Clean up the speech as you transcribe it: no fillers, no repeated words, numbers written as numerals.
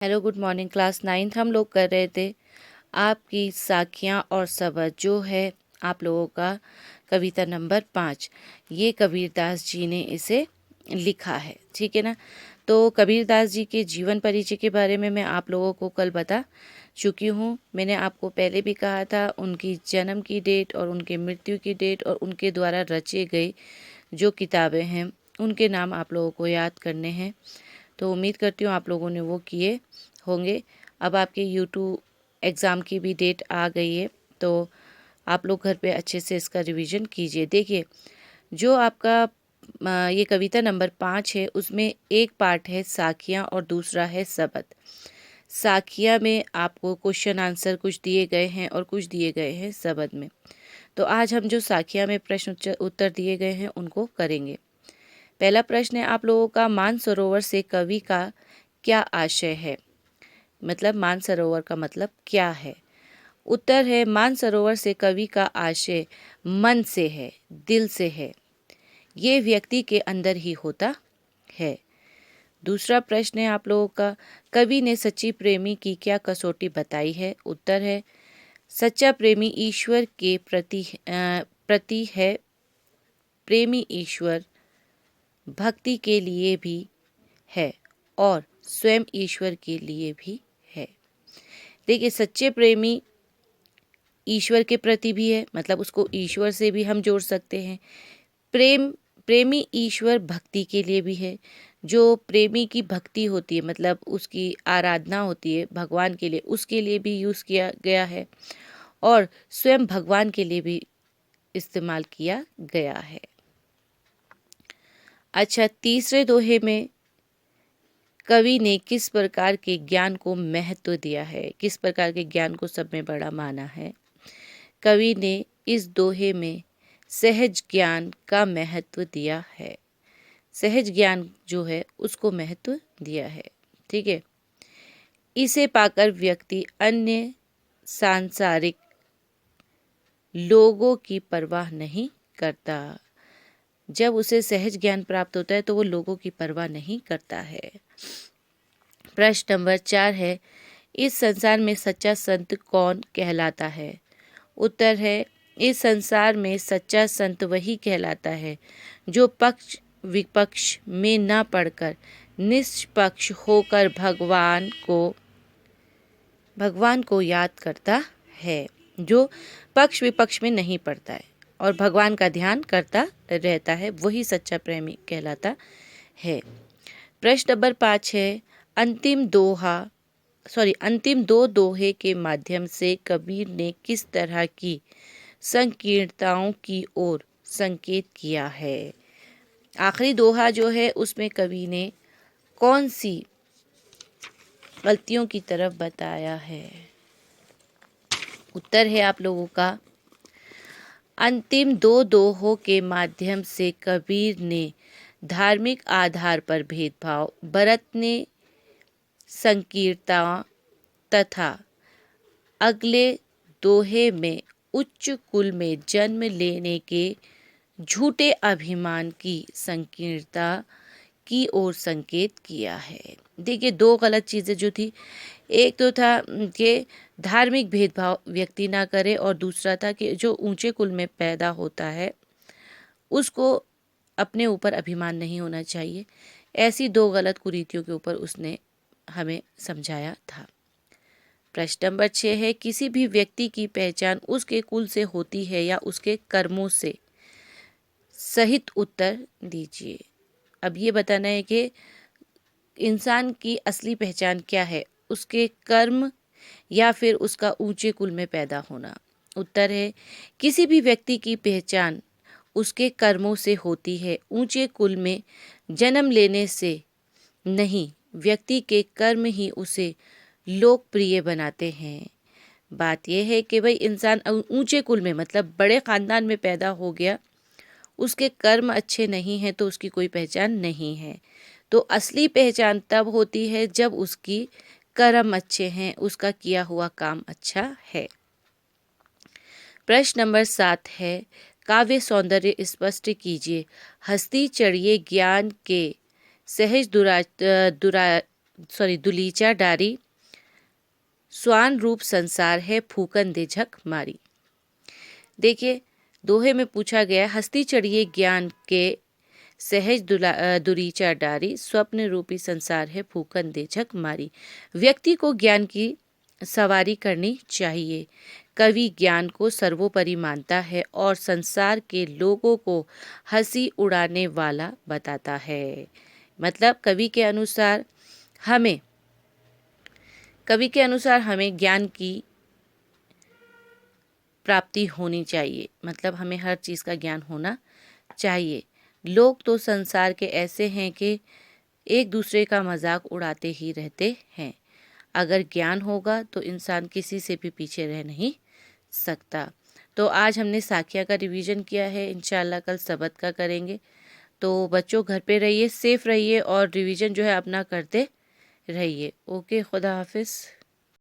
Hello good morning class 9th हम लोग कर रहे थे आपकी साखियाँ और सबद जो है आप लोगों का कविता नंबर 5। ये कबीरदास जी ने इसे लिखा है, ठीक है ना। तो कबीरदास जी के जीवन परिचय के बारे में मैं आप लोगों को कल बता चुकी हूँ। मैंने आपको पहले भी कहा था उनकी जन्म की डेट और उनके मृत्यु की डेट और उनके द्वारा रचे गए जो किताबें हैं उनके नाम आप लोगों को याद करने हैं। तो उम्मीद करती हूँ आप लोगों ने वो किए होंगे। अब आपके यूट्यूब एग्ज़ाम की भी डेट आ गई है, तो आप लोग घर पे अच्छे से इसका रिवीजन कीजिए। देखिए, जो आपका ये कविता नंबर 5 है उसमें एक पार्ट है साखियाँ और दूसरा है सबद। साखियाँ में आपको क्वेश्चन आंसर कुछ दिए गए हैं और कुछ दिए गए हैं सबद में। तो आज हम जो साखियाँ में प्रश्न उत्तर दिए गए हैं उनको करेंगे। पहला प्रश्न है आप लोगों का, मानसरोवर से कवि का क्या आशय है। मतलब मानसरोवर का मतलब क्या है। उत्तर है मानसरोवर से कवि का आशय मन से है, दिल से है, ये व्यक्ति के अंदर ही होता है। दूसरा प्रश्न है आप लोगों का, कवि ने सच्ची प्रेमी की क्या कसौटी बताई है। उत्तर है सच्चा प्रेमी ईश्वर के प्रति है, प्रेमी ईश्वर भक्ति के लिए भी है और स्वयं ईश्वर के लिए भी है। देखिए, सच्चे प्रेमी ईश्वर के प्रति भी है, मतलब उसको ईश्वर से भी हम जोड़ सकते हैं। प्रेमी ईश्वर भक्ति के लिए भी है। जो प्रेमी की भक्ति होती है, मतलब उसकी आराधना होती है भगवान के लिए, उसके लिए भी यूज़ किया गया है और स्वयं भगवान के लिए भी इस्तेमाल किया गया है। अच्छा, तीसरे दोहे में कवि ने किस प्रकार के ज्ञान को महत्व दिया है, किस प्रकार के ज्ञान को सब में बड़ा माना है। कवि ने इस दोहे में सहज ज्ञान का महत्व दिया है। सहज ज्ञान जो है उसको महत्व दिया है, ठीक है। इसे पाकर व्यक्ति अन्य सांसारिक लोगों की परवाह नहीं करता। जब उसे सहज ज्ञान प्राप्त होता है तो वो लोगों की परवाह नहीं करता है। प्रश्न नंबर 4 है, इस संसार में सच्चा संत कौन कहलाता है। उत्तर है इस संसार में सच्चा संत वही कहलाता है जो पक्ष विपक्ष में न पड़कर निष्पक्ष होकर भगवान को याद करता है, जो पक्ष विपक्ष में नहीं पड़ता है और भगवान का ध्यान करता रहता है, वही सच्चा प्रेमी कहलाता है। प्रश्न नंबर 5 है, अंतिम दो दोहे के माध्यम से कबीर ने किस तरह की संकीर्णताओं की ओर संकेत किया है। आखिरी दोहा जो है उसमें कवि ने कौन सी गलतियों की तरफ बताया है। उत्तर है आप लोगों का अंतिम दो दोहों के माध्यम से कबीर ने धार्मिक आधार पर भेदभाव बरतने, संकीर्णता तथा अगले दोहे में उच्च कुल में जन्म लेने के झूठे अभिमान की संकीर्णता की ओर संकेत किया है। देखिए, दो गलत चीज़ें जो थी, एक तो था कि धार्मिक भेदभाव व्यक्ति ना करे और दूसरा था कि जो ऊंचे कुल में पैदा होता है उसको अपने ऊपर अभिमान नहीं होना चाहिए। ऐसी दो गलत कुरीतियों के ऊपर उसने हमें समझाया था। प्रश्न नंबर 6 है, किसी भी व्यक्ति की पहचान उसके कुल से होती है या उसके कर्मों से। सहित उत्तर दीजिए। अब ये बताना है कि इंसान की असली पहचान क्या है, उसके कर्म या फिर उसका ऊंचे कुल में पैदा होना। उत्तर है किसी भी व्यक्ति की पहचान उसके कर्मों से होती है, ऊंचे कुल में जन्म लेने से नहीं। व्यक्ति के कर्म ही उसे लोकप्रिय बनाते हैं। बात यह है कि भाई इंसान ऊंचे कुल में, मतलब बड़े खानदान में पैदा हो गया, उसके कर्म अच्छे नहीं हैं तो उसकी कोई पहचान नहीं है। तो असली पहचान तब होती है जब उसकी कर्म अच्छे हैं, उसका किया हुआ काम अच्छा है। प्रश्न नंबर 7 है, काव्य सौंदर्य स्पष्ट कीजिए। हस्ती चढ़िए ज्ञान के सहज दुलीचा डारी, स्वान रूप संसार है, फूकन दे झक मारी। देखिए, दोहे में पूछा गया, हस्ती चढ़िए ज्ञान के सहज दुरीचा डारी, स्वप्न रूपी संसार है, फूकन दे झक मारी। व्यक्ति को ज्ञान की सवारी करनी चाहिए। कवि ज्ञान को सर्वोपरि मानता है और संसार के लोगों को हंसी उड़ाने वाला बताता है। मतलब कवि के अनुसार हमें ज्ञान की प्राप्ति होनी चाहिए। मतलब हमें हर चीज़ का ज्ञान होना चाहिए। लोग तो संसार के ऐसे हैं कि एक दूसरे का मजाक उड़ाते ही रहते हैं। अगर ज्ञान होगा तो इंसान किसी से भी पीछे रह नहीं सकता। तो आज हमने साखिया का रिवीजन किया है, इंशाल्लाह कल सबत का करेंगे। तो बच्चों घर पे रहिए, सेफ रहिए और रिवीजन जो है अपना करते रहिए। ओके, खुदा हाफिज़।